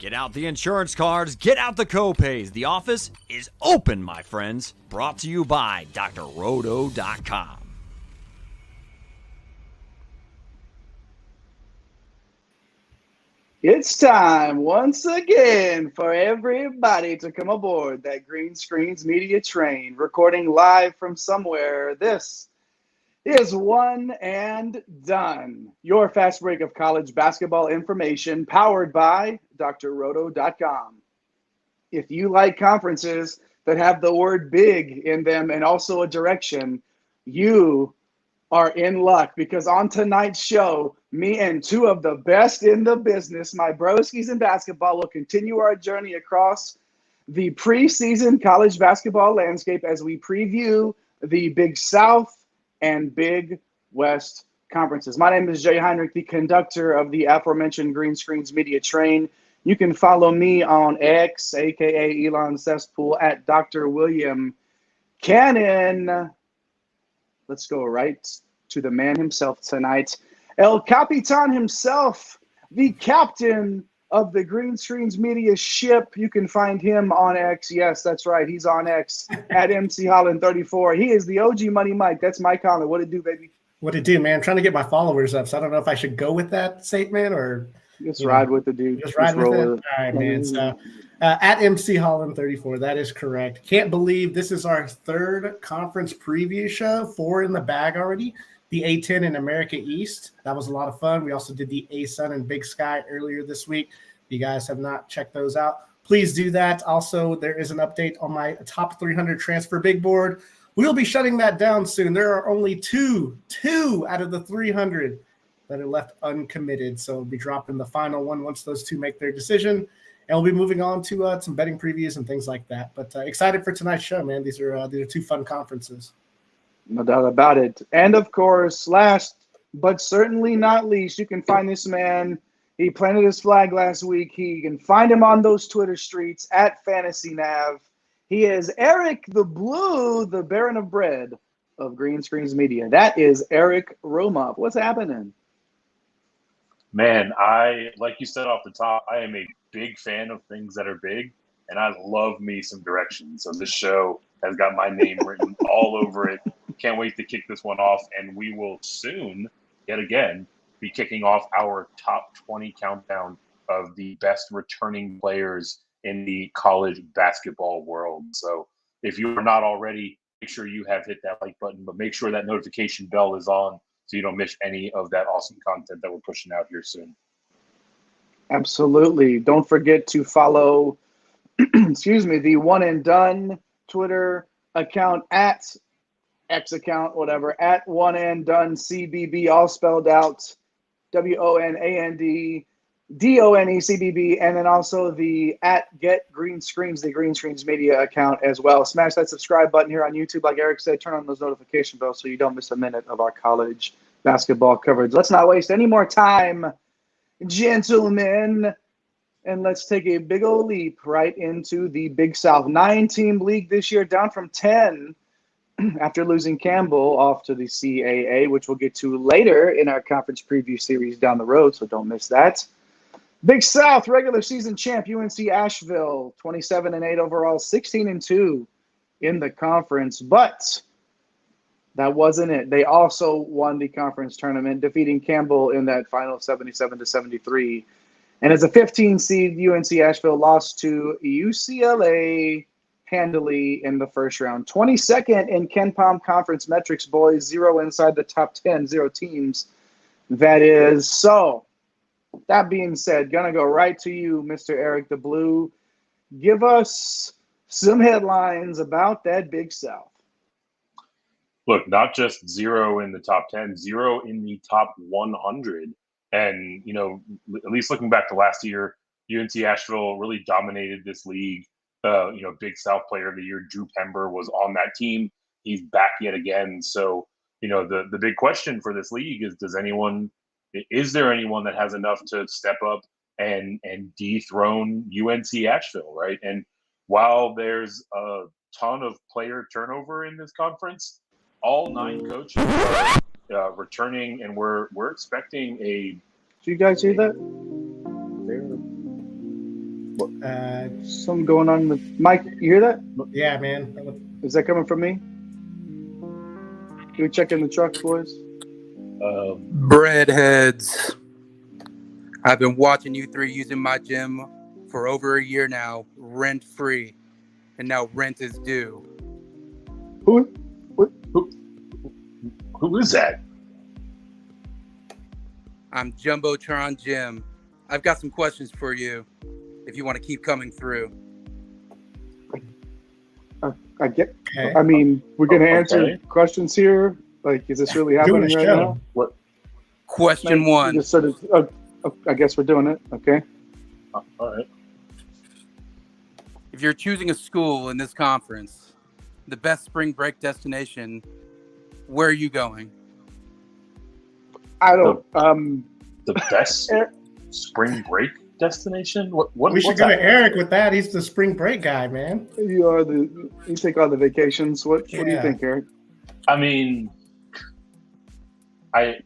Get out the insurance cards, get out the co-pays. The office is open, my friends. Brought to you by drroto.com. It's time once again for everybody to come aboard that Green Screens Media train, recording live from somewhere. This is One and Done, your fast break of college basketball information powered by drroto.com. If you like conferences that have the word big in them and also a direction, you are in luck, because on tonight's show, me and two of the best in the business, my broskies in basketball, will continue our journey across the preseason college basketball landscape as we preview the Big South and Big West conferences. My name is Jay Heinrich, the conductor of the aforementioned Green Screens Media train. You can follow me on X, aka Elon Cesspool, at Dr. William Cannon. Let's go right to the man himself tonight. El Capitan himself, the captain of the Green Screens Media ship. You can find him on X. Yes, that's right. He's on X at MC Holland 34. He is the OG Money Mike. That's Mike Holland. What it do, baby? What it do, man? I'm trying to get my followers up, so I don't know if I should go with that statement or just ride with the dude. Just ride with it. All right, man. So at MC Holland 34, that is correct. Can't believe this is our third conference preview show, 4 in the bag already. The A10 in America East. That was a lot of fun. We also did the ASUN and Big Sky earlier this week. If you guys have not checked those out, please do that. Also, there is an update on my top 300 transfer big board. We'll be shutting that down soon. There are only two out of the 300 that are left uncommitted. So we'll be dropping the final one once those two make their decision. And we'll be moving on to some betting previews and things like that. But excited for tonight's show, man. These are two fun conferences. No doubt about it. And of course, last but certainly not least, you can find this man. He planted his flag last week. You can find him on those Twitter streets at Fantasy Nav. He is Eric the Blue, the Baron of Bread of Green Screens Media. That is Eric Romov. What's happening? Man, like you said off the top, I am a big fan of things that are big, and I love me some direction. So this show has got my name written all over it. Can't wait to kick this one off, and we will soon, yet again, be kicking off our top 20 countdown of the best returning players in the college basketball world. So if you are not already, make sure you have hit that like button, but make sure that notification bell is on so you don't miss any of that awesome content that we're pushing out here soon. Absolutely. Don't forget to follow, the One and Done Twitter account at X account, whatever, at One and Done CBB, all spelled out, WONAND DONECBB, and then also the at Get Green Screens, the Green Screens Media account as well. Smash that subscribe button here on YouTube. Like Eric said, turn on those notification bells so you don't miss a minute of our college basketball coverage. Let's not waste any more time, gentlemen, and let's take a big old leap right into the Big South. 9-team league this year, down from 10 after losing Campbell off to the CAA, which we'll get to later in our conference preview series down the road, so don't miss that. Big South regular season champ UNC Asheville, 27-8 overall, 16-2 in the conference. But that wasn't it. They also won the conference tournament, defeating Campbell in that final 77-73. And as a 15 seed, UNC Asheville lost to UCLA handily in the first round. 22nd in KenPom conference metrics, boys. 0 inside the top 10, 0 teams. That is so. That being said, gonna go right to you, Mr. Eric the Blue. Give us some headlines about that Big South. Look, not just 0 in the top 10, 0 in the top 100. And, at least looking back to last year, UNC Asheville really dominated this league. Big South Player of the Year, Drew Pember, was on that team. He's back yet again. So, the big question for this league is, is there anyone that has enough to step up and dethrone UNC Asheville, right? And while there's a ton of player turnover in this conference, all 9 coaches are returning, and we're expecting a. Do you guys hear that? Something going on with Mike. You hear that? Yeah, man. Is that coming from me? Can we check in the truck, boys? Breadheads. I've been watching you three using my gym for over a year now, rent free, and now rent is due. Who is that? I'm Jumbotron Jim. I've got some questions for you if you want to keep coming through. I get. Okay. I mean, we're gonna answer Okay. questions here. Like, is this really Doing happening a right show. now? What? Question Like, one. just sort of. I guess we're doing it. Okay. All right. If you're choosing a school in this conference, the best spring break destination, where are you going? I don't. The best spring break destination? What We should what's go to that? Eric with that. He's the spring break guy, man. You take all the vacations. What do you Yeah. think, Eric? I mean, I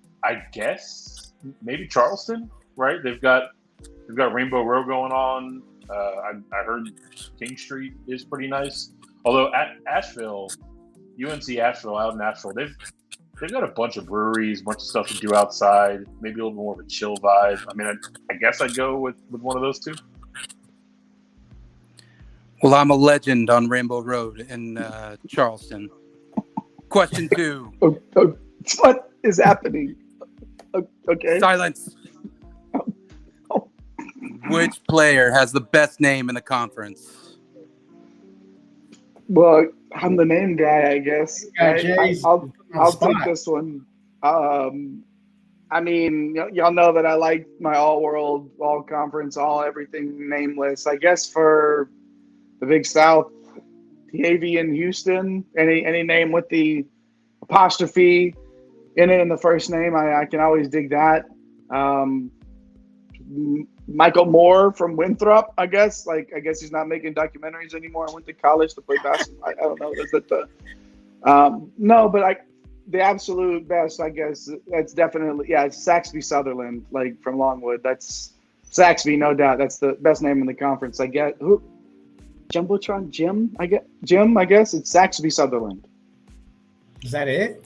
guess maybe Charleston, right? They've got Rainbow Row going on. I heard King Street is pretty nice. Although at Asheville, UNC Asheville, out in Asheville, they've got a bunch of breweries, a bunch of stuff to do outside. Maybe a little more of a chill vibe. I mean, I guess I'd go with one of those two. Well, I'm a legend on Rainbow Road in Charleston. Question two. What is happening? Okay. Silence. Which player has the best name in the conference? Well, I'm the name guy, I guess. Yeah, Jay's I'll on the take spot. this one. I mean, y'all know that I like my all-world, all-conference, all-everything nameless. I guess for the Big South, the Avian Houston, any name with the apostrophe in it in the first name, I can always dig that. Michael Moore from Winthrop, I guess. I guess he's not making documentaries anymore. I went to college to play basketball. I don't know. Is that the no, but the absolute best, I guess. That's definitely it's Saxby Sutherland, like from Longwood. That's Saxby, no doubt. That's the best name in the conference. I get who Jumbotron Jim. I guess it's Saxby Sutherland. Is that it?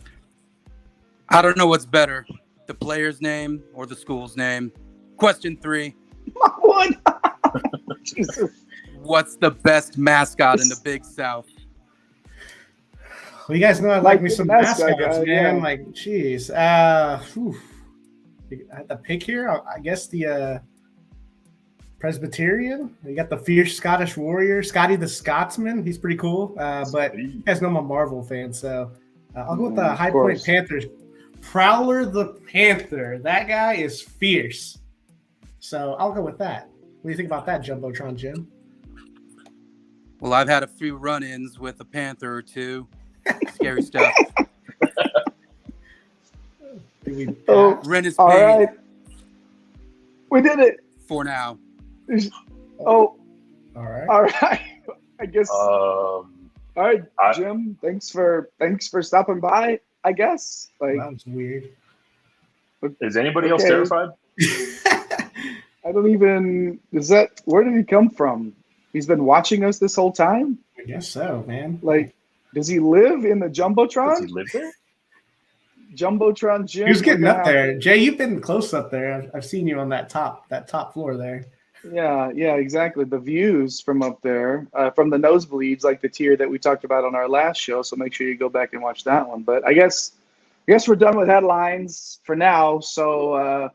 I don't know what's better, the player's name or the school's name. Question three. One. Jesus. What's the best mascot in the Big South? Well, you guys know I like me the some mascot mascots, guy, man. yeah. Like, geez. I had to pick here. I guess the Presbyterian. You got the fierce Scottish warrior, Scotty the Scotsman. He's pretty cool. But you guys know I'm a Marvel fan, so I'll go with the High Point Panthers. Prowler the Panther. That guy is fierce. So I'll go with that. What do you think about that, Jumbotron Jim? Well, I've had a few run-ins with a panther or two. Scary stuff. Oh, Rent is all paid right. We did it. for now. Oh, All right. all right. I guess. All right, I- Jim. Thanks for stopping by. I guess. Like, That was weird. Is anybody else Okay. terrified? I don't even. Where did he come from? He's been watching us this whole time. I guess so, man. Like, does he live in the Does Jumbotron? he live there? Jumbotron Jim. He was getting we're up gonna there. Jay, you've been close up there. I've seen you on that top floor there. Yeah, exactly. The views from up there, from the nosebleeds, like the tier that we talked about on our last show. So make sure you go back and watch that one. But I guess we're done with headlines for now. So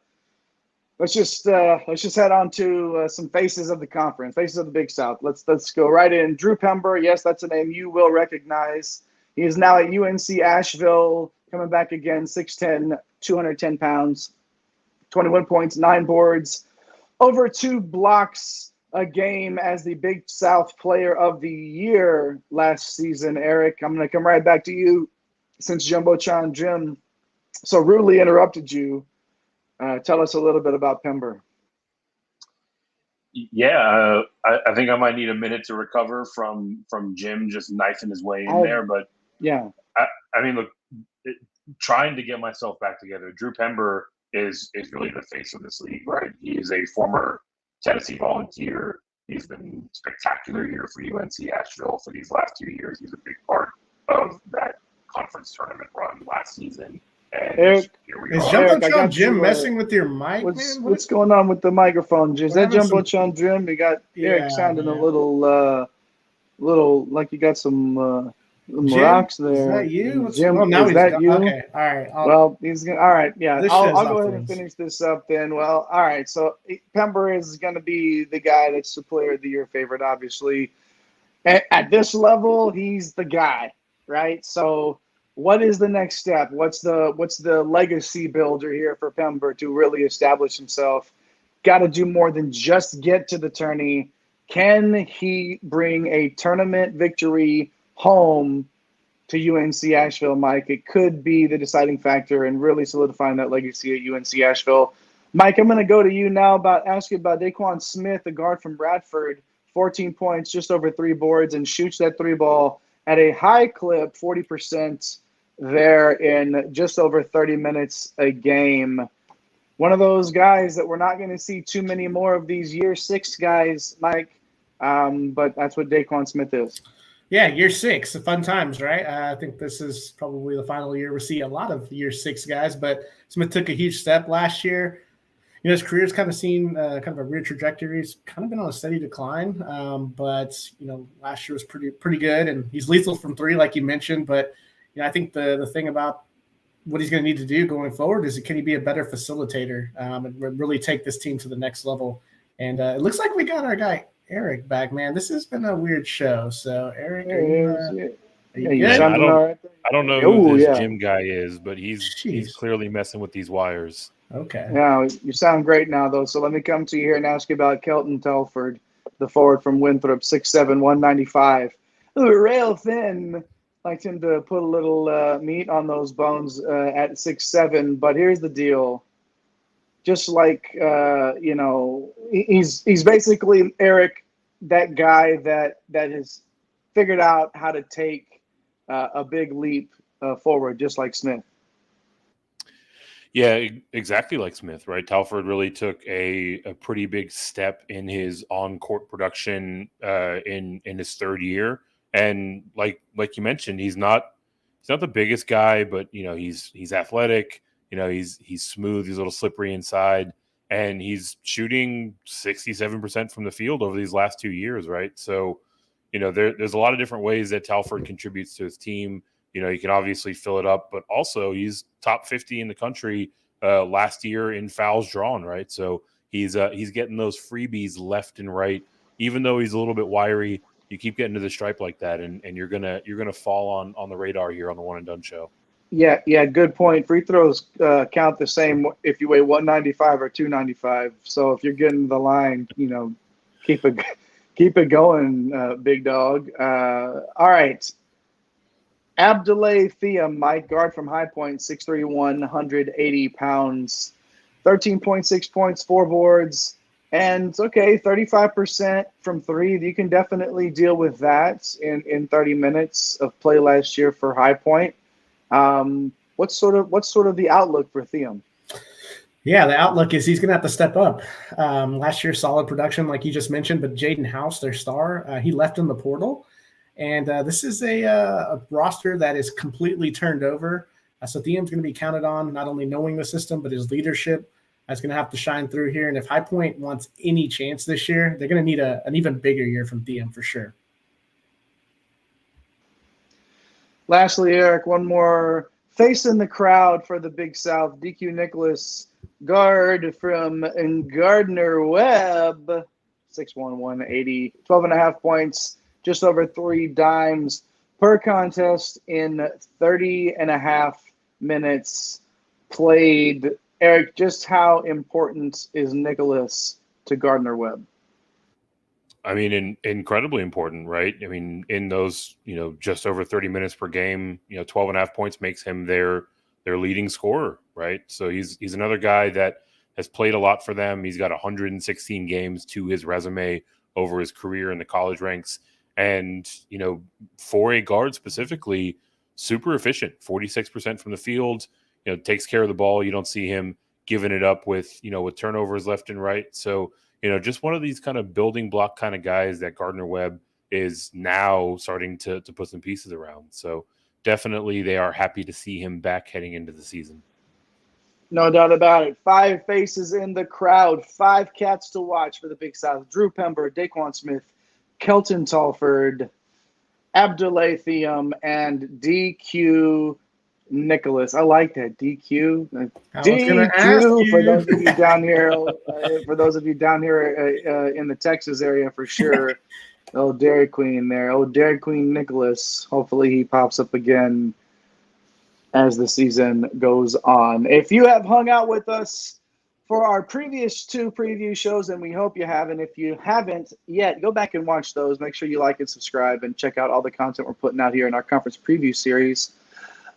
let's just head on to some faces of the conference, faces of the Big South. Let's go right in. Drew Pember, yes, that's a name you will recognize. He is now at UNC Asheville, coming back again, 6'10", 210 pounds, 21 points, 9 boards, over 2 blocks a game as the Big South Player of the Year last season. Eric, I'm going to come right back to you since Jumbotron Jim so rudely interrupted you. Tell us a little bit about Pember. Yeah, I think I might need a minute to recover from Jim just knifing his way in there. But Yeah. I mean, look, trying to get myself back together. Drew Pember is really the face of this league, right? He is a former Tennessee Volunteer. He's been a spectacular year for UNC Asheville for these last 2 years. He's a big part of that conference tournament run last season. And Eric, here we Is are. Jumbotron Jim messing with your mic, man? what's going on with the microphone? Is that having some- Jumbotron Jim? We got Eric Yeah, sounding man. a little like you got some Jim? rocks there. Is that you? Jim, oh, now is he's that gone. you? Okay, all right. Well, he's gonna. All right, yeah. This I'll show's go off ahead the and rails. finish this up then. Well, all right. So Pember is going to be the guy that's the player of the year favorite, obviously. At this level, he's the guy, right? So, what is the next step? What's the legacy builder here for Pember to really establish himself? Got to do more than just get to the tourney. Can he bring a tournament victory home to UNC Asheville, Mike? It could be the deciding factor in really solidifying that legacy at UNC Asheville. Mike, I'm going to go to you now ask you about Daquan Smith, the guard from Bradford, 14 points, just over 3 boards, and shoots that 3 ball at a high clip, 40% there in just over 30 minutes a game. One of those guys that we're not going to see too many more of these year 6 guys, Mike, but that's what Daquan Smith is. Yeah, year 6, fun times, right? I think this is probably the final year we see a lot of year 6 guys, but Smith took a huge step last year. His career's kind of seen kind of a weird trajectory. He's kind of been on a steady decline, but last year was pretty good, and he's lethal from 3, like you mentioned. But I think the thing about what he's going to need to do going forward is can he be a better facilitator and really take this team to the next level? And it looks like we got our guy Eric back, man. This has been a weird show. So Eric, are you good? I don't know who this Jim guy is, but he's clearly messing with these wires. Okay. Yeah, you sound great now, though. So let me come to you here and ask you about Kelton Telford, the forward from Winthrop, 6'7", 195. Rail thin. Likes him to put a little meat on those bones at 6'7". But here's the deal. Just like, he's basically, Eric, that guy that has figured out how to take a big leap forward, just like Smith. Yeah, exactly like Smith, right? Telford really took a pretty big step in his on-court production in his 3rd year, and like you mentioned, he's not the biggest guy, but he's athletic. He's smooth. He's a little slippery inside, and he's shooting 67% from the field over these last 2 years, right? So, there's a lot of different ways that Telford contributes to his team. You can obviously fill it up, but also he's top 50 in the country last year in fouls drawn, right? So he's getting those freebies left and right. Even though he's a little bit wiry, you keep getting to the stripe like that, and you're gonna fall on the radar here on the One and Done show. Yeah, good point. Free throws count the same if you weigh 195 or 295. So if you're getting the line, keep it going, big dog. All right. Abdoulaye Thiam, Mike, guard from High Point, 6'3", 180 pounds, 13.6 points, 4 boards, and 35% from 3. You can definitely deal with that in 30 minutes of play last year for High Point. What's sort of the outlook for Thiam? Yeah, the outlook is he's going to have to step up. Last year, solid production, like you just mentioned, but Jaden House, their star, he left in the portal. And this is a roster that is completely turned over. So Thiam's going to be counted on, not only knowing the system, but his leadership is going to have to shine through here. And if High Point wants any chance this year, they're going to need an even bigger year from Thiam for sure. Lastly, Eric, one more face in the crowd for the Big South. DQ Nicholas, guard from Gardner Webb, 6'1", 180, 12.5 points. Just over 3 dimes per contest in 30.5 minutes played. Eric, just how important is Nicholas to Gardner Webb? I mean, incredibly important, right? I mean, in those, just over 30 minutes per game, 12.5 points makes him their leading scorer, right? So he's another guy that has played a lot for them. He's got 116 games to his resume over his career in the college ranks. And, for a guard specifically, super efficient, 46% from the field, takes care of the ball. You don't see him giving it up with turnovers left and right. So, just one of these kind of building block kind of guys that Gardner Webb is now starting to put some pieces around. So definitely they are happy to see him back heading into the season. No doubt about it. 5 faces in the crowd, 5 cats to watch for the Big South. Drew Pember, Daquan Smith, Kelton Talford, Abdulatheum, and DQ Nicholas. I like that, DQ. I was going to ask DQ you. for those of you down here. In the Texas area for sure. Oh, Dairy Queen there. Oh, Dairy Queen Nicholas. Hopefully he pops up again as the season goes on. If you have hung out with us for our previous 2 preview shows, and we hope you have, and if you haven't yet, go back and watch those. Make sure you like and subscribe and check out all the content we're putting out here in our conference preview series.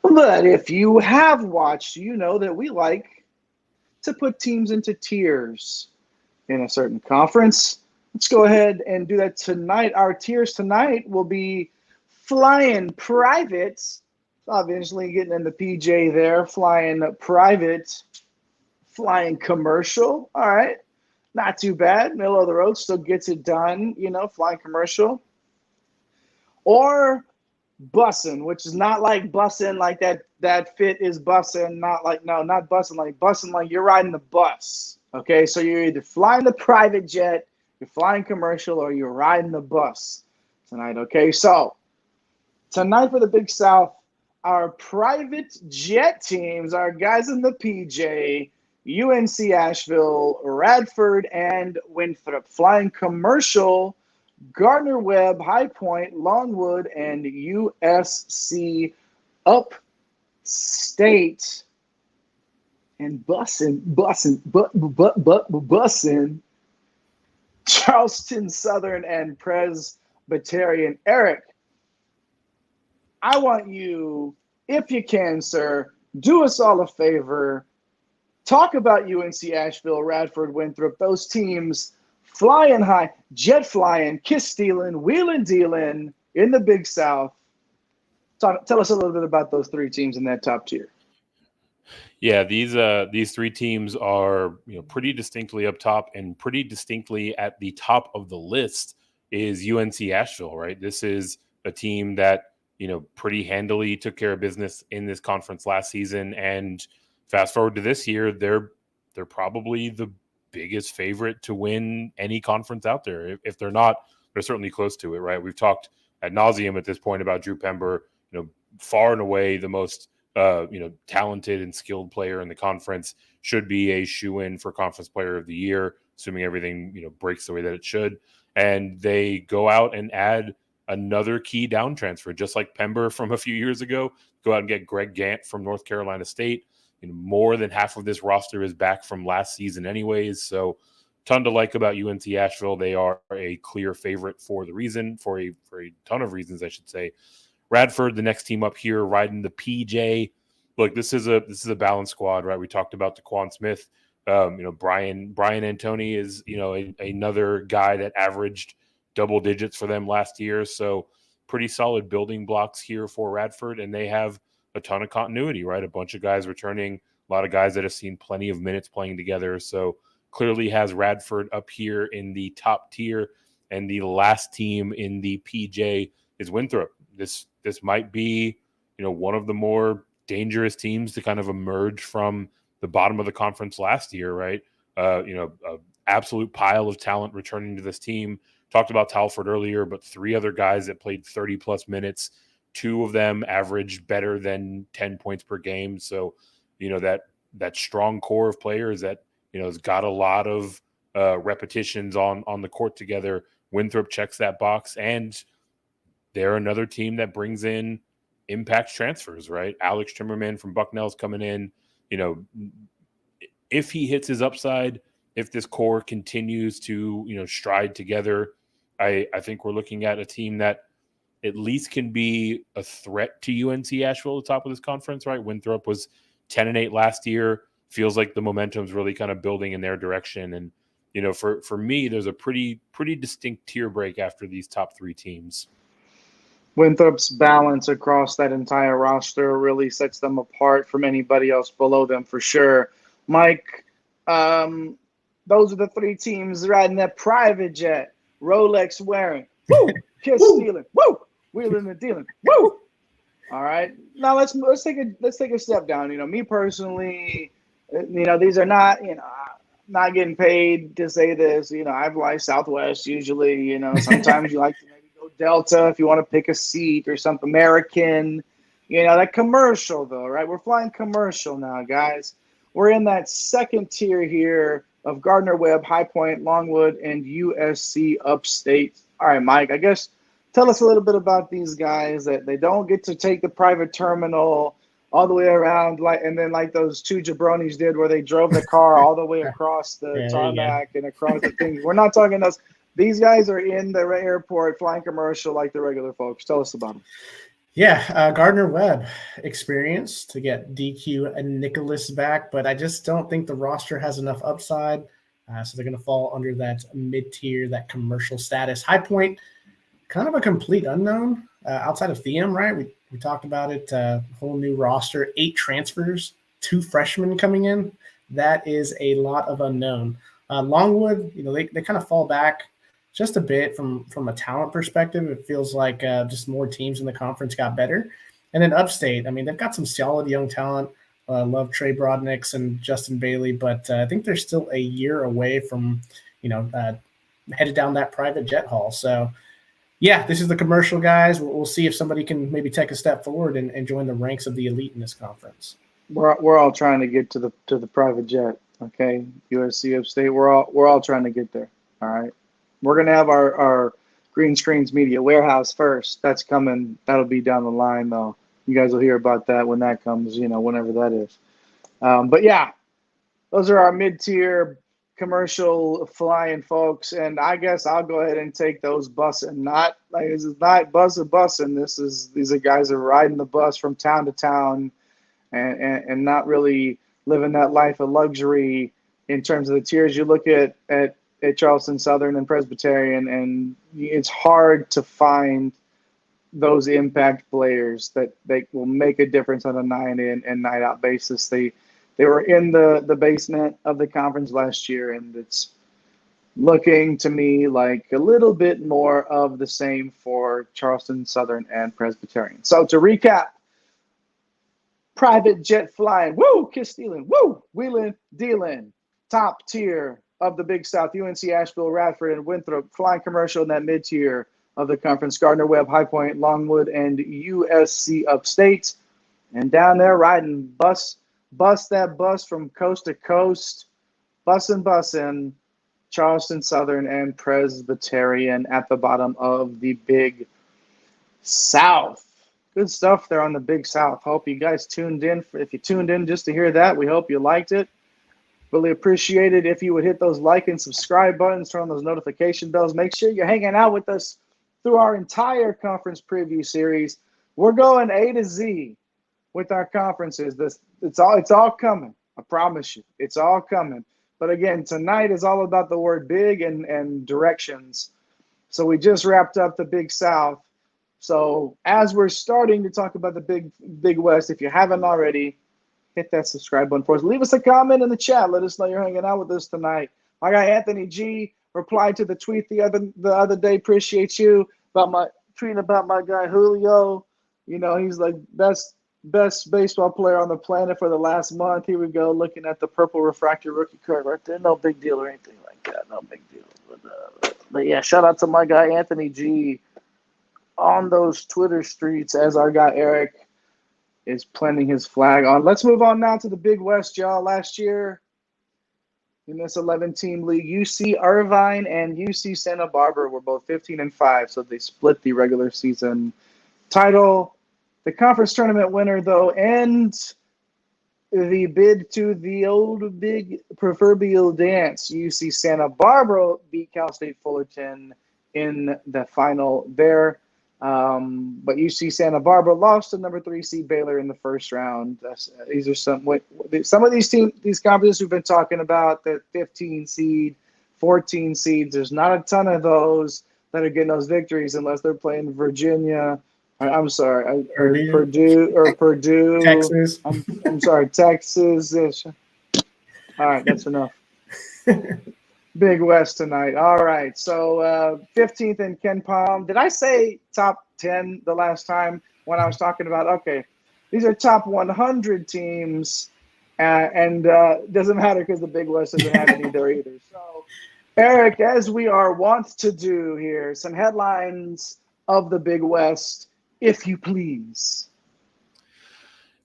But if you have watched, you know that we like to put teams into tiers in a certain conference. Let's go ahead and do that tonight. Our tiers tonight will be flying privates. Obviously, getting in the PJ there, flying private, flying commercial. All right, not too bad. Middle of the road, still gets it done, flying commercial. Or bussin', which is not like bussin' like that fit is bussin', not bussin' like you're riding the bus. Okay, so you're either flying the private jet, you're flying commercial, or you're riding the bus tonight. Okay, so tonight for the Big South, our private jet teams, our guys in the PJ, UNC Asheville, Radford, and Winthrop. Flying commercial, Gardner Webb, High Point, Longwood, and USC Upstate. And bussin', Charleston Southern and Presbyterian. Eric, I want you, if you can, sir, do us all a favor. Talk about UNC Asheville, Radford, Winthrop, those teams flying high, jet flying, kiss stealing, wheeling dealing in the Big South. Tell us a little bit about those 3 teams in that top tier. Yeah, these 3 teams are pretty distinctly up top, and pretty distinctly at the top of the list is UNC Asheville, right? This is a team that pretty handily took care of business in this conference last season, and fast forward to this year, they're probably the biggest favorite to win any conference out there. If they're not, they're certainly close to it, right? We've talked ad nauseum at this point about Drew Pember, far and away the most talented and skilled player in the conference, should be a shoe-in for Conference Player of the Year, assuming everything breaks the way that it should. And they go out and add another key down transfer, just like Pember from a few years ago. Go out and get Greg Gant from North Carolina State. More than half of this roster is back from last season anyways. So ton to like about UNC Asheville. They are a clear favorite for a ton of reasons, I should say. Radford, the next team up here, riding the PJ. Look, this is a balanced squad, right? We talked about Daquan Smith. Brian Antoni is another guy that averaged double digits for them last year. So pretty solid building blocks here for Radford, and they have a ton of continuity, right? A bunch of guys returning, a lot of guys that have seen plenty of minutes playing together. So clearly has Radford up here in the top tier. And the last team in the PJ is Winthrop. This might be, one of the more dangerous teams to kind of emerge from the bottom of the conference last year, right? Absolute pile of talent returning to this team. Talked about Talford earlier, but 3 other guys that played 30-plus minutes. 2 of them averaged better than 10 points per game. So, that strong core of players that, has got a lot of repetitions on the court together. Winthrop checks that box, and they're another team that brings in impact transfers, right? Alex Trimmerman from Bucknell's coming in. If he hits his upside, if this core continues to, stride together, I think we're looking at a team that at least can be a threat to UNC Asheville at the top of this conference, right? Winthrop was 10-8 last year. Feels like the momentum's really kind of building in their direction. And, for me, there's a pretty distinct tier break after these top 3 teams. Winthrop's balance across that entire roster really sets them apart from anybody else below them for sure. Mike, Those are the three teams riding that private jet, Rolex wearing, woo, kiss stealing, woo, wheeling and dealing, woo. All right. Now let's take a step down. Me personally, these are not, not getting paid to say this. I fly Southwest usually. Sometimes you like to maybe go Delta if you want to pick a seat or something. American, that commercial though, right? We're flying commercial now, guys. We're in that second tier here of Gardner Webb, High Point, Longwood, and USC Upstate. All right, Mike, I guess tell us a little bit about these guys that they don't get to take the private terminal all the way around, and then like those two jabronis did where they drove the car all the way across the tarmac and across the things. We're not talking those. These guys are in the airport flying commercial like the regular folks. Tell us about them. Yeah, Gardner Webb experience to get DQ and Nicholas back, but I just don't think the roster has enough upside. So they're going to fall under that mid-tier, that commercial status. High Point, kind of a complete unknown outside of Thiem, right? We talked about it, whole new roster, 8 transfers, 2 freshmen coming in. That is a lot of unknown. Longwood, they kind of fall back just a bit from a talent perspective. It feels like just more teams in the conference got better. And then Upstate, they've got some solid young talent. Love Trey Brodnicks and Justin Bailey, but I think they're still a year away from, headed down that private jet haul. So, yeah, this is the commercial, guys. We'll see if somebody can maybe take a step forward and join the ranks of the elite in this conference. We're all trying to get to the private jet, okay? USC Upstate, we're all trying to get there, all right? We're going to have our Green Screens Media Warehouse first. That's coming. That'll be down the line, though. You guys will hear about that when that comes, whenever that is. But, yeah, those are our mid-tier commercial flying folks. And I guess I'll go ahead and take those bussing. This is not bussing. These are guys that are riding the bus from town to town and not really living that life of luxury in terms of the tiers. You look at Charleston Southern and Presbyterian, and it's hard to find those impact players that they will make a difference on a night in and night out basis. They were in the basement of the conference last year, and it's looking to me like a little bit more of the same for Charleston Southern and Presbyterian. So to recap, private jet flying, woo, kiss stealing, woo, wheeling, dealing, top tier of the Big South, UNC Asheville, Radford, and Winthrop, flying commercial in that mid-tier of the conference, Gardner Webb, High Point, Longwood, and USC Upstate. And down there riding bus that bus from coast to coast, bussin', Charleston Southern and Presbyterian at the bottom of the Big South. Good stuff there on the Big South. Hope you guys tuned in. If you tuned in just to hear that, we hope you liked it. Really appreciate it if you would hit those like and subscribe buttons, turn on those notification bells. Make sure you're hanging out with us through our entire conference preview series. We're going A to Z with our conferences. It's all coming. I promise you, it's all coming. But again, tonight is all about the word big and directions. So we just wrapped up the Big South. So as we're starting to talk about the Big West, if you haven't already, hit that subscribe button for us. Leave us a comment in the chat. Let us know you're hanging out with us tonight. My guy Anthony G replied to the tweet the other day. Appreciate you tweeting about my guy Julio. He's like best baseball player on the planet for the last month. Here we go, looking at the purple refractor rookie card right there. No big deal or anything like that. No big deal. But yeah, shout out to my guy Anthony G on those Twitter streets as our guy Eric is planting his flag on. Let's move on now to the Big West, y'all. Last year in this 11-team league, UC Irvine and UC Santa Barbara were both 15-5, so they split the regular season title. The conference tournament winner, though, and the bid to the old big proverbial dance, UC Santa Barbara beat Cal State Fullerton in the final there. But UC Santa Barbara lost to number 3 seed Baylor in the first round. These are some of these teams, these conferences we've been talking about, the 15 seed, 14 seeds. There's not a ton of those that are getting those victories unless they're playing Virginia. I'm sorry, Purdue, Texas. I'm sorry, Texas. All right, that's enough. Big West tonight. All right. So 15th in Ken Palm. Did I say top 10 the last time when I was talking about, okay, these are top 100 teams, and doesn't matter because the Big West doesn't have any there either. So, Eric, as we are wont to do here, some headlines of the Big West, if you please.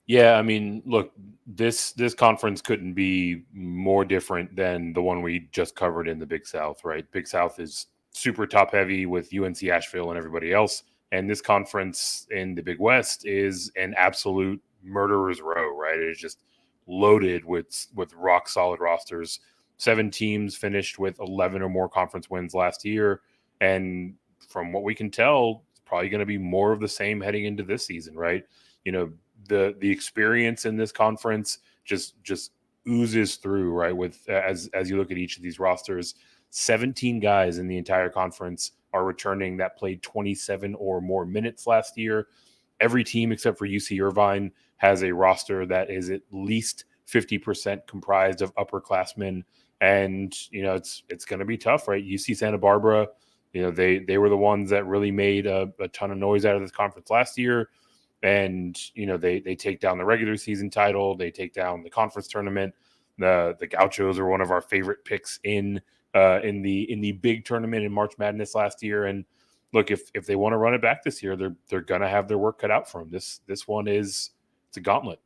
Yeah, I mean, look, this conference couldn't be more different than the one we just covered in the Big South, right? Big South is super top heavy with UNC Asheville and everybody else, and this conference in the Big West is an absolute murderer's row, right? It is just loaded with rock solid rosters. 7 teams finished with 11 or more conference wins last year, and from what we can tell, it's probably going to be more of the same heading into this season, right? You know, the experience in this conference just oozes through, right? With as you look at each of these rosters, 17 guys in the entire conference are returning that played 27 or more minutes last year. Every team except for UC Irvine has a roster that is at least 50% comprised of upperclassmen, and you know it's going to be tough, right? UC Santa Barbara, you know they were the ones that really made a ton of noise out of this conference last year. And you know they take down the regular season title, they take down the conference tournament. The Gauchos are one of our favorite picks in the big tournament in March Madness last year. And look, if they want to run it back this year, they're gonna have their work cut out for them. This one it's a gauntlet.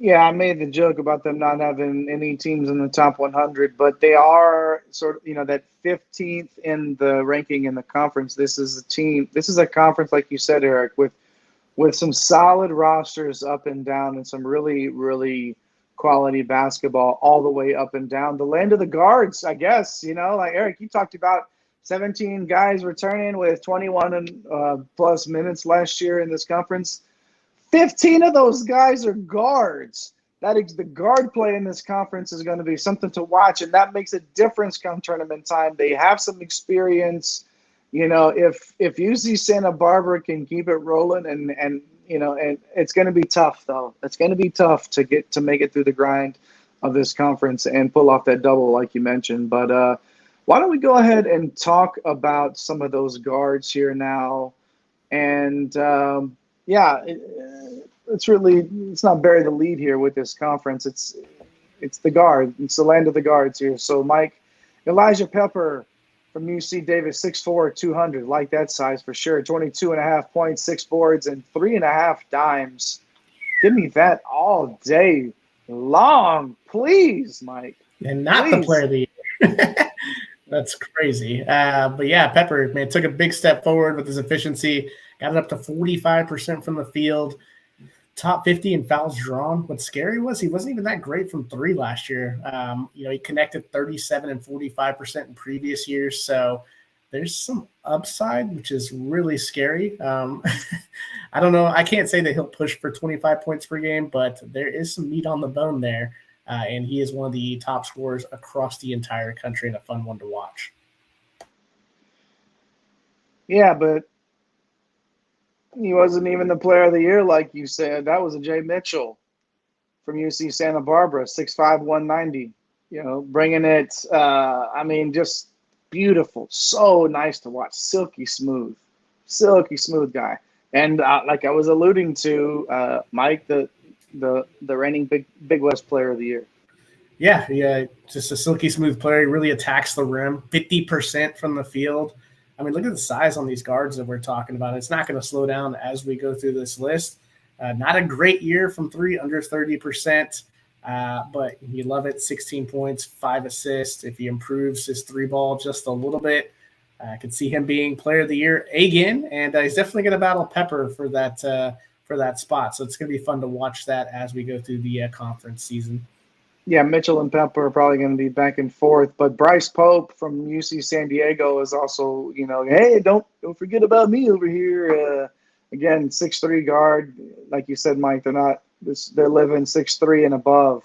Yeah, I made the joke about them not having any teams in the top 100, but they are sort of, that 15th in the ranking in the conference. This is a conference, like you said, Eric, with some solid rosters up and down and some really, really quality basketball all the way up and down. The land of the guards, I guess, like Eric, you talked about 17 guys returning with 21 and plus minutes last year in this conference. 15 of those guys are guards. That is, the guard play in this conference is going to be something to watch, and that makes a difference come tournament time. They have some experience. If UC Santa Barbara can keep it rolling, and it's going to be tough though. It's going to be tough to make it through the grind of this conference and pull off that double like you mentioned. But why don't we go ahead and talk about some of those guards here now? And let's not bury the lead here with this conference. It's the guard. It's the land of the guards here. So, Mike, Elijah Pepper from UC Davis, 6'4", 200. Like that size for sure. 22.5 points, 6 boards, and 3.5 dimes. Give me that all day long, please, Mike. And not the player of the year. That's crazy. But yeah, Pepper, man, took a big step forward with his efficiency. Got it up to 45% from the field. Top 50 in fouls drawn. What's scary was he wasn't even that great from 3 last year. He connected 37 and 45% in previous years. So there's some upside, which is really scary. I don't know. I can't say that he'll push for 25 points per game, but there is some meat on the bone there. And he is one of the top scorers across the entire country and a fun one to watch. Yeah, but he wasn't even the player of the year, like you said. That was a Jay Mitchell from UC Santa Barbara, 6'5", 190. Bringing it, just beautiful. So nice to watch. Silky smooth guy. And like I was alluding to, Mike, the reigning Big West player of the year. Yeah, just a silky smooth player. He really attacks the rim, 50% from the field. I mean, look at the size on these guards that we're talking about. It's not going to slow down as we go through this list. Not a great year from 3, under 30%, but you love it. 16 points, 5 assists. If he improves his 3-ball just a little bit, I could see him being player of the year again, and he's definitely going to battle Pepper for that spot. So it's going to be fun to watch that as we go through the conference season. Yeah, Mitchell and Pepper are probably going to be back and forth. But Bryce Pope from UC San Diego is also, hey, don't forget about me over here. Again, 6'3" guard. Like you said, Mike, they're living 6'3" and above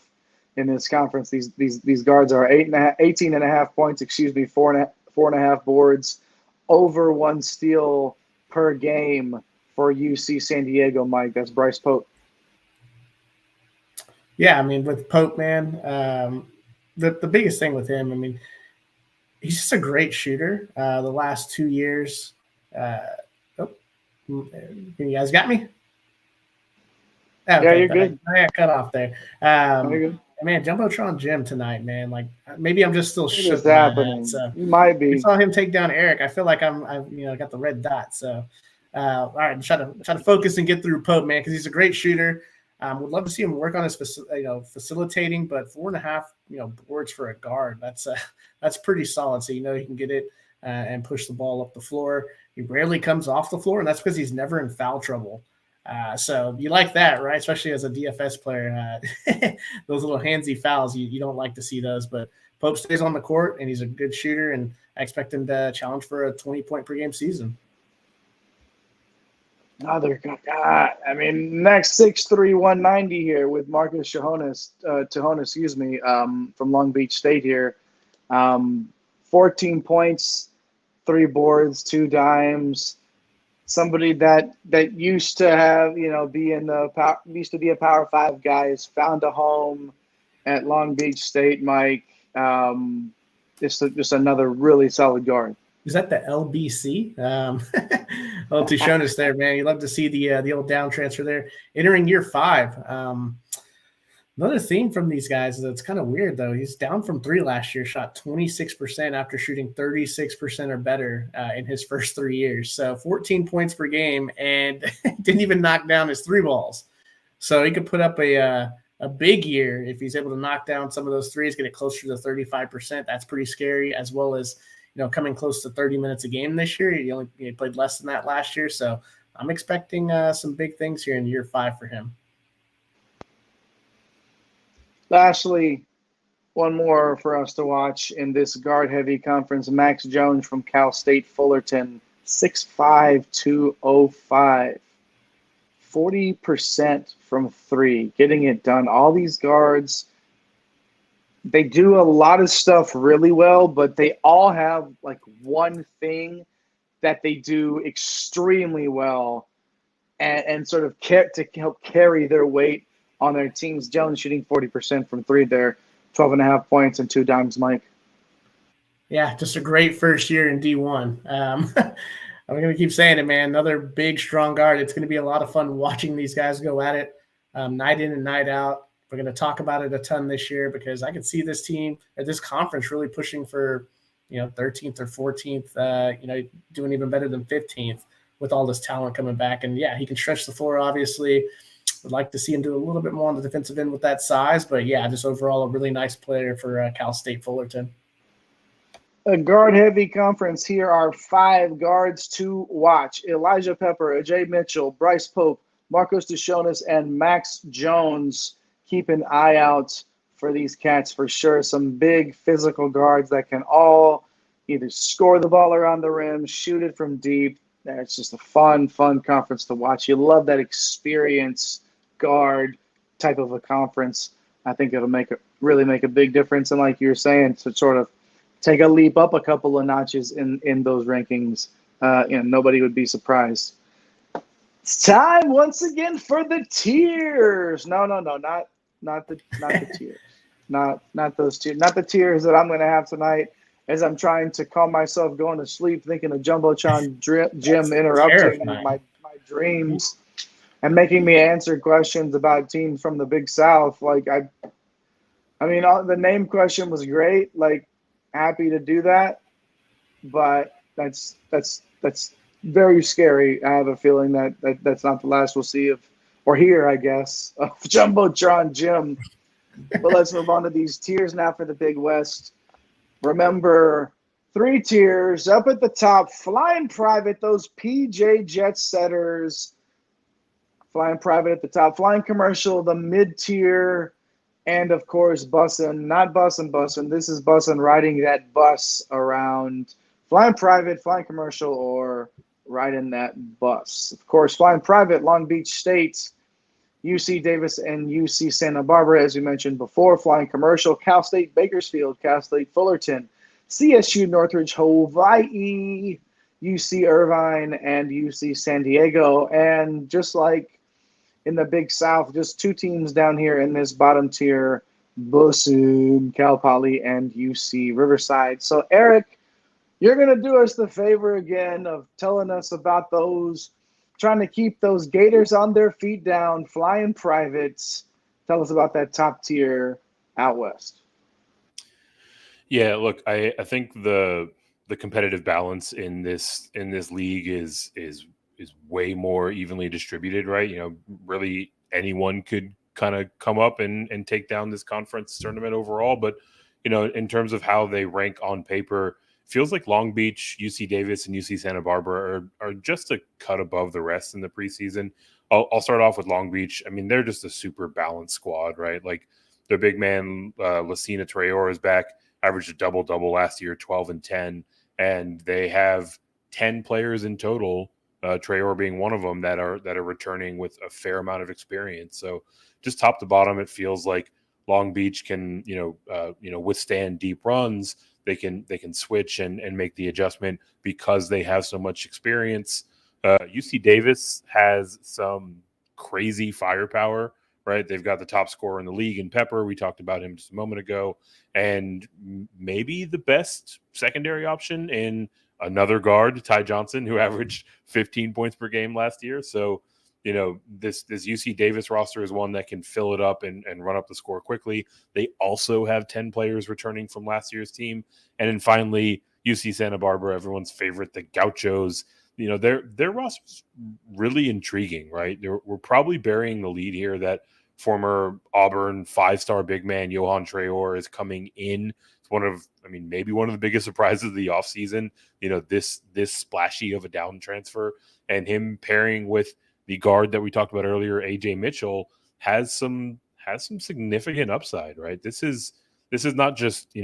in this conference. These guards are 18.5 points, 4.5 boards, over 1 steal per game for UC San Diego, Mike. That's Bryce Pope. Yeah, I mean, with Pope, man, the biggest thing with him, I mean, he's just a great shooter. The last 2 years, oh, you guys got me? Okay, Yeah, you're good. I got cut off there. You're good. Man, Jumbotron Jim tonight, man. Like maybe I'm just still What shook is by that. happening? So You might we be. saw him take down Eric. I feel like I've got the red dot. So all right, I'm trying to focus and get through Pope, man, because he's a great shooter. Would love to see him work on his facilitating, but 4.5 boards for a guard. That's pretty solid. So he can get it and push the ball up the floor. He rarely comes off the floor, and that's because he's never in foul trouble. So you like that, right? Especially as a DFS player, those little handsy fouls, you don't like to see those. But Pope stays on the court, and he's a good shooter, and I expect him to challenge for a 20-point per game season. I mean, next 6'3", 190 here with Marcus Tahona, from Long Beach State here. 14 points, 3 boards, 2 dimes. Somebody that used to have, used to be a Power 5 guy, has found a home at Long Beach State, Mike. Just another really solid guard. Is that the LBC? Well, Tushonis there, man. You love to see the old down transfer there. Entering year 5. Another theme from these guys that's kind of weird, though. He's down from 3 last year, shot 26% after shooting 36% or better in his first 3 years. So 14 points per game, and didn't even knock down his 3 balls. So he could put up a big year if he's able to knock down some of those threes, get it closer to 35%. That's pretty scary, as well as coming close to 30 minutes a game this year. He played less than that last year. So I'm expecting some big things here in year 5 for him. Lastly, one more for us to watch in this guard-heavy conference. Max Jones from Cal State Fullerton, 6'5", 205. 40% from 3, getting it done. All these guards, they do a lot of stuff really well, but they all have like one thing that they do extremely well and sort of to help carry their weight on their teams. Jones shooting 40% from 3 there, 12.5 points and 2 dimes, Mike. Yeah, just a great first year in D1. I'm going to keep saying it, man. Another big, strong guard. It's going to be a lot of fun watching these guys go at it night in and night out. We're going to talk about it a ton this year because I can see this team or this conference really pushing for, 13th or 14th, doing even better than 15th with all this talent coming back. And, yeah, he can stretch the floor, obviously. Would like to see him do a little bit more on the defensive end with that size. But, yeah, just overall a really nice player for Cal State Fullerton. A guard-heavy conference. Here are 5 guards to watch: Elijah Pepper, Ajay Mitchell, Bryce Pope, Marcos Tushonis, and Max Jones. Keep an eye out for these cats for sure. Some big physical guards that can all either score the ball around the rim, shoot it from deep. It's just a fun conference to watch. You love that experience guard type of a conference. I think it'll really make a big difference. And like you were saying, to sort of take a leap up a couple of notches in those rankings. Nobody would be surprised. It's time once again for the tiers. No, not the tiers. Not those tiers. Not the tiers that I'm going to have tonight as I'm trying to calm myself going to sleep, thinking of Jumbotron Jim interrupting my dreams and making me answer questions about teams from the Big South. Like the name question was great. Like, happy to do that, but that's very scary. I have a feeling that's not the last we'll see of or hear, I guess, of Jumbotron Jim. But let's move on to these tiers now for the Big West. Remember, 3 tiers up at the top: Flying Private, those PJ Jet setters. Flying Private at the top. Flying Commercial, the mid-tier. And, of course, Bussin', not Bussin'. This is Bussin' riding that bus around. Flying Private, Flying Commercial, or riding that bus. Of course, Flying Private, Long Beach State, UC Davis, and UC Santa Barbara, as we mentioned before. Flying Commercial, Cal State Bakersfield, Cal State Fullerton, CSU Northridge, Hawaii, UC Irvine, and UC San Diego. And just like in the Big South, just 2 teams down here in this bottom tier, Bussum, Cal Poly, and UC Riverside. So, Eric, you're going to do us the favor again of telling us about those, trying to keep those Gators on their feet down, flying privates. Tell us about that top tier out west. Yeah, look, I think the competitive balance in this league is way more evenly distributed, right? You know, really anyone could kind of come up and take down this conference tournament overall. But, you know, in terms of how they rank on paper, feels like Long Beach, UC Davis, and UC Santa Barbara are just a cut above the rest in the preseason. I'll start off with Long Beach. I mean, they're just a super balanced squad, right? Like their big man, Lucina Traore, is back, averaged a double-double last year, 12 and 10. And they have 10 players in total, Traore being one of them, that are returning with a fair amount of experience. So just top to bottom, it feels like Long Beach can, withstand deep runs. They can switch and make the adjustment because they have so much experience. UC Davis has some crazy firepower, right? They've got the top scorer in the league in Pepper. We talked about him just a moment ago. And maybe the best secondary option in another guard, Ty Johnson, who averaged 15 points per game last year. So, you know, this UC Davis roster is one that can fill it up and run up the score quickly. They also have 10 players returning from last year's team. And then finally, UC Santa Barbara, everyone's favorite, the Gauchos. You know, their roster's really intriguing, right? We're probably burying the lead here that former Auburn 5-star big man Johan Traore is coming in. It's maybe one of the biggest surprises of the offseason. You know, this splashy of a down transfer, and him pairing with the guard that we talked about earlier, AJ Mitchell, has some significant upside, right? This is not just,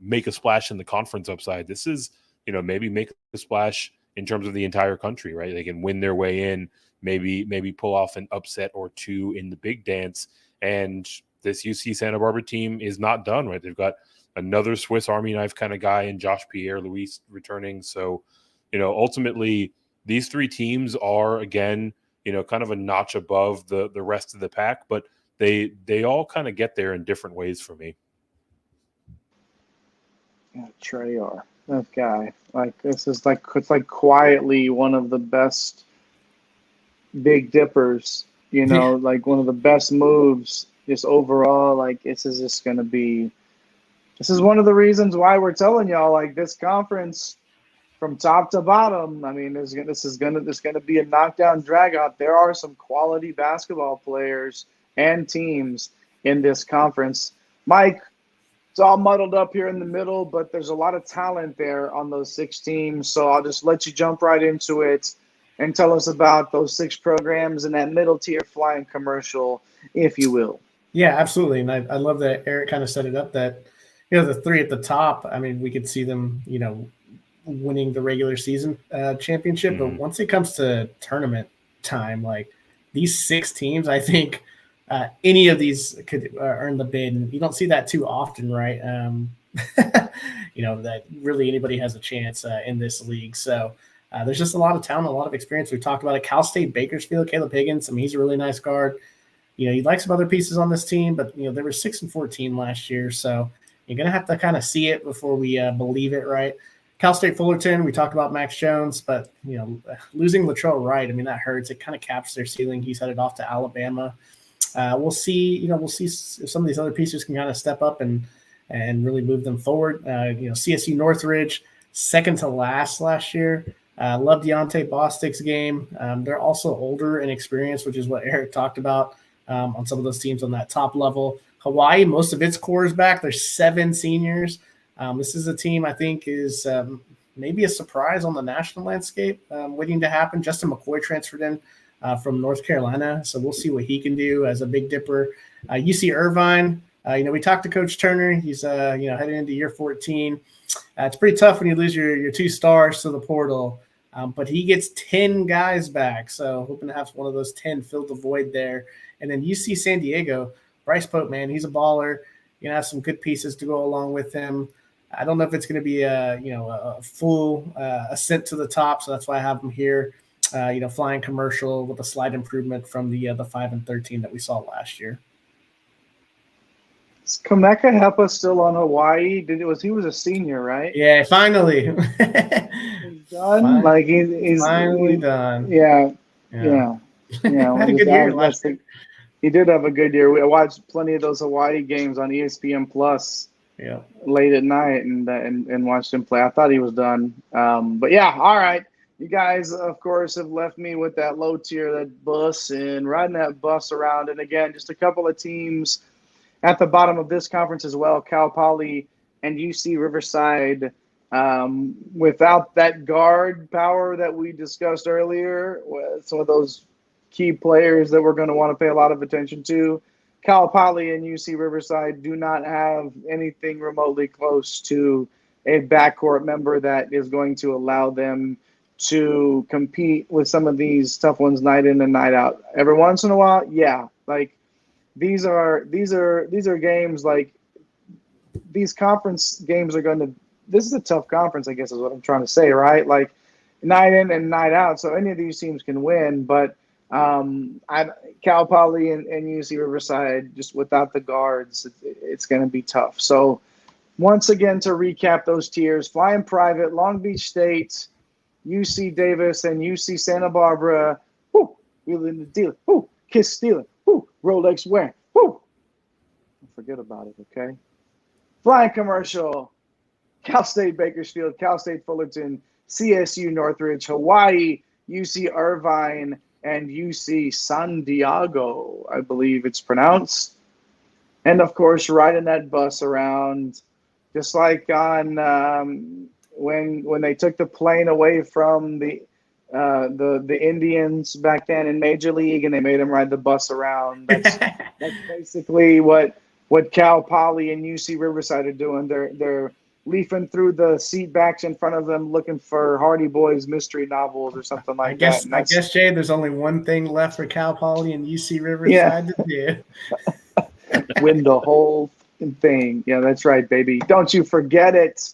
make a splash in the conference upside. This is, maybe make a splash in terms of the entire country, right? They can win their way in, maybe pull off an upset or two in the big dance. And this UC Santa Barbara team is not done, right? They've got another Swiss Army knife kind of guy in Josh Pierre-Louis returning. So, ultimately these three teams are, again, kind of a notch above the rest of the pack, but they all kind of get there in different ways for me. Yeah, Traore, that guy. It's like quietly one of the best Big Dippers, like one of the best moves just overall. Like this is one of the reasons why we're telling y'all, like, this conference from top to bottom, I mean, this is gonna be a knockdown drag out. There are some quality basketball players and teams in this conference. Mike, it's all muddled up here in the middle, but there's a lot of talent there on those 6 teams. So I'll just let you jump right into it and tell us about those 6 programs and that middle tier flying commercial, if you will. Yeah, absolutely. And I love that Eric kind of set it up that, the 3 at the top, I mean, we could see them, winning the regular season championship. Mm-hmm. But once it comes to tournament time, like these 6 teams, I think any of these could earn the bid. And you don't see that too often, right? That really anybody has a chance in this league. So there's just a lot of talent, a lot of experience. We've talked about it. Cal State Bakersfield, Caleb Higgins. I mean, he's a really nice guard. You'd like some other pieces on this team, but, they were 6-14 last year. So you're going to have to kind of see it before we believe it, right? Cal State Fullerton, we talked about Max Jones, but, losing Latrell Wright, I mean, that hurts. It kind of caps their ceiling. He's headed off to Alabama. We'll see if some of these other pieces can kind of step up and really move them forward. CSU Northridge, second to last year. Love Deontay Bostic's game. They're also older and experienced, which is what Eric talked about on some of those teams on that top level. Hawaii, most of its core is back. There's 7 seniors. This is a team I think is maybe a surprise on the national landscape waiting to happen. Justin McCoy transferred in from North Carolina, so we'll see what he can do as a Big Dipper. UC Irvine, we talked to Coach Turner. He's heading into year 14. It's pretty tough when you lose your 2 stars to the portal, but he gets 10 guys back, so hoping to have one of those 10 fill the void there. And then UC San Diego, Bryce Pope, man, he's a baller. Have some good pieces to go along with him. I don't know if it's going to be a full ascent to the top, so that's why I have him here. Flying commercial with a slight improvement from the 5-13 that we saw last year. Kameka help us still on Hawaii? He was a senior, right? Yeah, finally. He's done. Like he's finally done. Yeah. Yeah. Had a good year last year. He did have a good year. I watched plenty of those Hawaii games on ESPN Plus. Yeah. Late at night and watched him play. I thought he was done. But yeah, all right. You guys, of course, have left me with that low tier, that bus, and riding that bus around. And again, just a couple of teams at the bottom of this conference as well, Cal Poly and UC Riverside. Without that guard power that we discussed earlier, some of those key players that we're going to want to pay a lot of attention to, Cal Poly and UC Riverside do not have anything remotely close to a backcourt member that is going to allow them to compete with some of these tough ones night in and night out. Every once in a while, yeah, like these are games, like these conference games are going to. This is a tough conference, I guess, is what I'm trying to say, right? Like night in and night out. So any of these teams can win, but Cal Poly and UC Riverside, just without the guards, it's going to be tough. So once again, to recap those tiers, Flying Private, Long Beach State, UC Davis, and UC Santa Barbara. Whoo, wheeling the dealer. Whoo, kiss stealing. Whoo, Rolex wearing. Whoo. Don't forget about it, okay? Flying Commercial, Cal State Bakersfield, Cal State Fullerton, CSU Northridge, Hawaii, UC Irvine, and UC San Diego, I believe it's pronounced. And of course, riding that bus around, just like on when they took the plane away from the Indians back then in Major League, and they made them ride the bus around. That's basically what Cal Poly and UC Riverside are doing. They're leafing through the seat backs in front of them, looking for Hardy Boys mystery novels or something like that. I guess, Jay, there's only one thing left for Cal Poly and UC Riverside to do. Win the whole thing. Yeah, that's right, baby. Don't you forget it.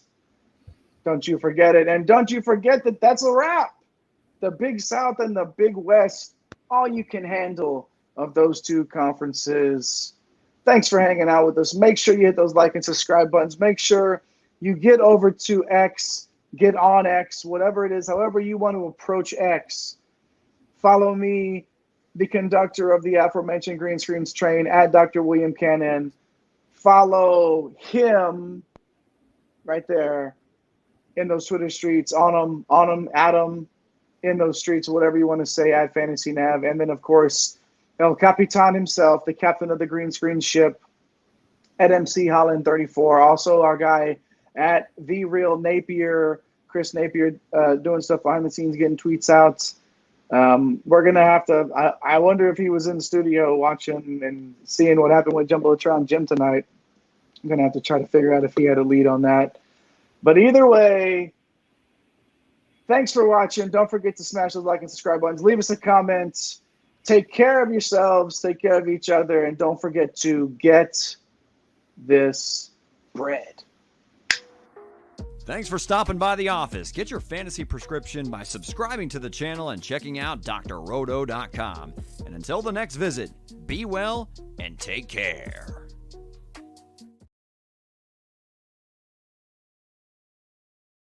Don't you forget it. And don't you forget that that's a wrap. The Big South and the Big West, all you can handle of those two conferences. Thanks for hanging out with us. Make sure you hit those like and subscribe buttons. Make sure you get over to X, get on X, whatever it is, however you want to approach X. Follow me, the conductor of the aforementioned Green Screens train, at Dr. William Cannon. Follow him right there in those Twitter streets, on him, at him, in those streets, whatever you want to say, at Fantasy Nav. And then, of course, El Capitan himself, the captain of the Green Screen ship, at MC Holland 34. Also, our guy at The Real Napier, Chris Napier, doing stuff behind the scenes, getting tweets out. We're going to have to – I wonder if he was in the studio watching and seeing what happened with Jumbotron Jim tonight. I'm going to have to try to figure out if he had a lead on that. But either way, thanks for watching. Don't forget to smash those like and subscribe buttons. Leave us a comment. Take care of yourselves. Take care of each other. And don't forget to get this bread. Thanks for stopping by the office. Get your fantasy prescription by subscribing to the channel and checking out drrodo.com. And until the next visit, be well and take care.